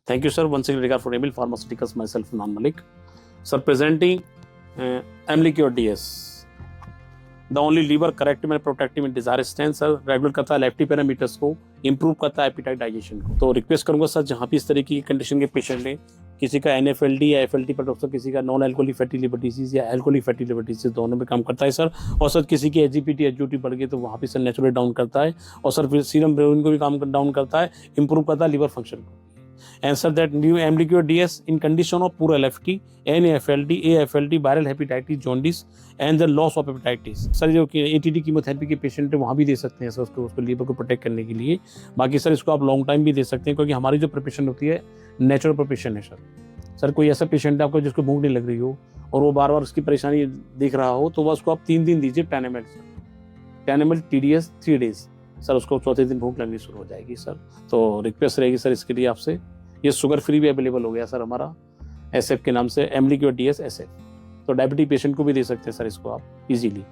Thank you, sir. Once again, regard for Emil Pharmaceuticals, myself, Nan Malik. Sir, presenting Amlicure DS, the only liver corrective and protective in desired stance, sir. Regular करता है lefty parameters को, improve करता है appetite digestion को. तो request करूंगा sir, जहाँ भी इस तरह की कंडीशन के पेशेंट हैं, किसी का NFLD या FLT पर डॉक्टर, किसी का non alcoholic fatty liver disease या एल्कोहलिक फैटी लिवर डिसीज, दोनों में काम करता है सर. और सर किसी की HGPT HUT बढ़ गई तो वहाँ पे सर नेचुरली डाउन करता है. और सर फिर सीरम बिलिरुबिन को भी काम डाउन करता है, इंप्रूव करता है लिवर फंक्शन को. Answer that new Amlicure DS in condition of poor LFT, NAFLD, AFLD, viral hepatitis, jaundice and the loss of hepatitis. Sir जो ATD कीमोथेरेपी के पेशेंट है वहाँ भी दे सकते हैं सर उसको लीवर को प्रोटेक्ट करने के लिए. बाकी सर इसको आप लॉन्ग टाइम भी दे सकते हैं, क्योंकि हमारी जो प्रिपरेशन होती है नेचुरल प्रिपरेशन है सर. सर कोई ऐसा पेशेंट है आपको जिसको भूख नहीं लग रही हो और वो बार बार उसकी परेशानी दिख रहा हो, तो बस उसको आप 3 दिन दीजिए Tanemel TDS 3 days. सर उसको चौथे दिन भूख लगनी शुरू हो जाएगी सर. तो रिक्वेस्ट रहेगी सर इसके लिए आपसे. ये शुगर फ्री भी अवेलेबल हो गया सर हमारा SF के नाम से, Amlicure DS SF. तो डायबिटीज पेशेंट को भी दे सकते हैं सर इसको आप इजीली.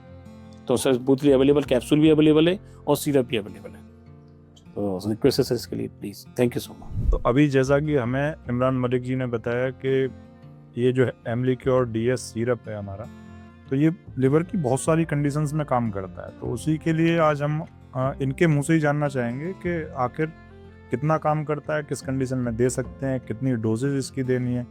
तो सर बोतल अवेलेबल, कैप्सूल भी अवेलेबल है और सिरप भी अवेलेबल है. तो रिक्वेस्ट है सर इसके लिए please. Thank you so much. तो अभी जैसा कि हमें इमरान मलिक जी ने बताया कि ये जो है Amlicure DS सिरप है हमारा, तो ये लिवर की बहुत सारी कंडीशंस में काम करता है. तो उसी के लिए आज हम इनके मुंह से ही जानना चाहेंगे कि आखिर कितना काम करता है, किस कंडीशन में दे सकते हैं, कितनी डोजेज इसकी देनी है.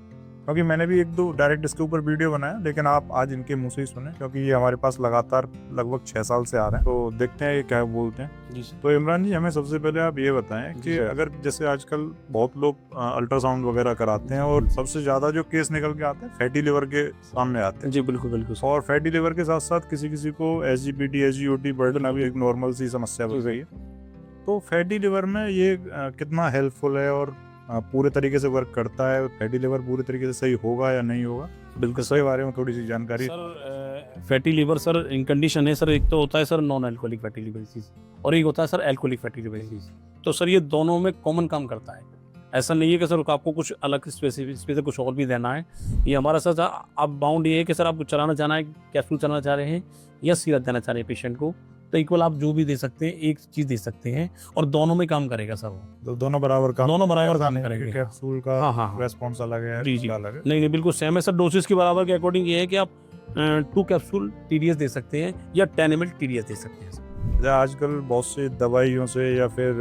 क्योंकि मैंने भी 1-2 डायरेक्ट इसके ऊपर वीडियो बनाया, लेकिन आप आज इनके मुंह से ही सुने, क्योंकि ये हमारे पास लगातार लगभग 6 साल से आ रहे हैं. तो देखते हैं ये क्या बोलते हैं. जी सर. तो इमरान जी, हमें सबसे पहले आप ये बताएं कि अगर जैसे आजकल बहुत लोग अल्ट्रासाउंड वगैरह कराते हैं और सबसे ज़्यादा जो केस निकल के आते हैं फैटी लिवर के सामने आते हैं. जी बिल्कुल बिल्कुल. और फैटी लिवर के साथ साथ किसी को SGPT HUT बर्डन अभी एक नॉर्मल सी समस्या बन गई है. तो फैटी लिवर में ये कितना हेल्पफुल है और पूरे तरीके से वर्क करता है, फैटी लिवर पूरे तरीके से सही होगा या नहीं होगा, बिल्कुल सही बारे में थोड़ी सी जानकारी. सर फैटी लिवर सर इन कंडीशन है सर, एक तो होता है sir non alcoholic fatty liver disease और एक होता है sir alcoholic fatty liver disease. तो सर ये दोनों में कॉमन काम करता है. ऐसा नहीं है कि सर आपको कुछ अलग स्पेसिफिक कुछ और भी देना है. ये हमारा सर आप बाउंड ये है कि सर आपको चलाना चाहना है, कैप्सूल चलाना चाह रहे हैं या सिरप देना चाह रहे हैं पेशेंट को, तो इक्वल आप जो भी दे सकते हैं, एक चीज दे सकते हैं और दोनों में काम करेगा सर. वो दोनों बराबर काम करेगा. कैप्सूल का हाँ. रेस्पॉन्स अलग है. जी अलग है. नहीं बिल्कुल सेम है सर. डोसेस के बराबर के अकॉर्डिंग ये है कि आप 2 कैप्सूल TDS दे सकते हैं या Tanemel TDS दे सकते हैं सर. आजकल बहुत सी दवाइयों से या फिर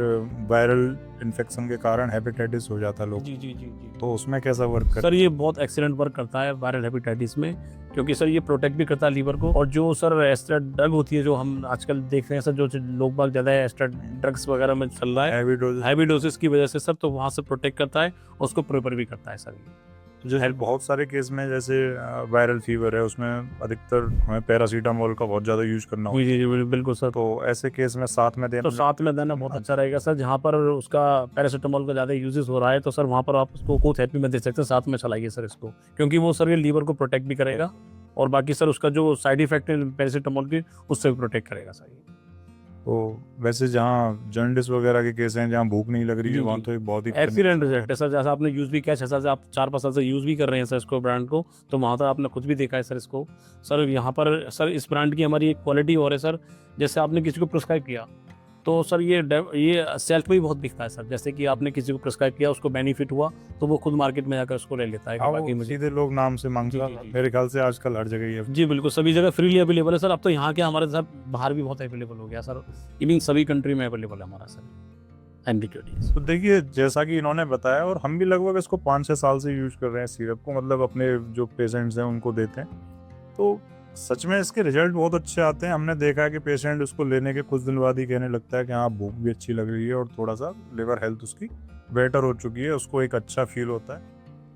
वायरल इन्फेक्शन के कारण हेपेटाइटिस हो जाता है लोग. जी. तो उसमें कैसा वर्क करता है? सर ये बहुत एक्सीलेंट वर्क करता है वायरल हेपेटाइटिस में, क्योंकि सर ये प्रोटेक्ट भी करता है लीवर को. और जो सर एस्ट्रा ड्रग होती है जो हम आजकल देख रहे हैं सर, जो लोग बाग ज़्यादा एस्ट्रा ड्रग्स वगैरह में चल रहा है हैवी डोजेस की वजह से सर, तो वहाँ से प्रोटेक्ट करता है और उसको प्रिपेयर भी करता है सर. जो बहुत सारे केस में जैसे वायरल फीवर है, उसमें अधिकतर हमें पैरासीटामोल का बहुत ज़्यादा यूज करना होता है. जी बिल्कुल सर. तो ऐसे केस में साथ में देना, तो साथ में देना बहुत अच्छा रहेगा सर. जहाँ पर उसका पैरासीटामोल का ज़्यादा यूजेस हो रहा है, तो सर वहाँ पर आप उसको कोथेरेपी में दे सकते हैं, साथ में चलाइए सर इसको, क्योंकि वो सर ये लीवर को प्रोटेक्ट भी करेगा और बाकी सर उसका जो साइड इफेक्ट है पैरासीटामोल की, उससे भी प्रोटेक्ट करेगा सर. तो वैसे जहाँ जॉन्डिस वगैरह के केस हैं, जहाँ भूख नहीं लग रही है, वहाँ तो एक बहुत ही एक्सीलेंट रिजल्ट है सर. जैसा आपने यूज़ भी किया 6 साल से, आप 4-5 साल से यूज़ भी कर रहे हैं सर इसको, ब्रांड को, तो वहाँ तक आपने खुद भी देखा है सर इसको. सर यहाँ पर सर इस ब्रांड की हमारी एक क्वालिटी और है सर, जैसे आपने किसी को प्रिस्क्राइब किया तो सर ये सेल्फ में भी बहुत दिखता है सर. जैसे कि आपने किसी को प्रिस्क्राइब किया, उसको बेनिफिट हुआ, तो वो खुद मार्केट में जाकर उसको ले लेता है. बाकी मुझे सीधे लोग नाम से मांगते हैं. मेरे ख्याल से आजकल हर जगह ये. जी बिल्कुल, सभी जगह फ्रीली अवेलेबल है सर. अब तो यहाँ के हमारे साथ बाहर भी बहुत अवेलेबल हो गया सर. इवन सभी कंट्री में अवेलेबल है हमारा सर Amlicure DS. तो देखिए, जैसा कि इन्होंने बताया, और हम भी लगभग इसको 5-6 साल से यूज कर रहे हैं सिरप को, मतलब अपने जो पेशेंट्स हैं उनको देते हैं. तो सच में इसके रिजल्ट बहुत अच्छे आते हैं. हमने देखा है कि पेशेंट उसको लेने के कुछ दिन बाद ही कहने लगता है कि हाँ, भूख भी अच्छी लग रही है और थोड़ा सा लिवर हेल्थ उसकी बेटर हो चुकी है, उसको एक अच्छा फील होता है.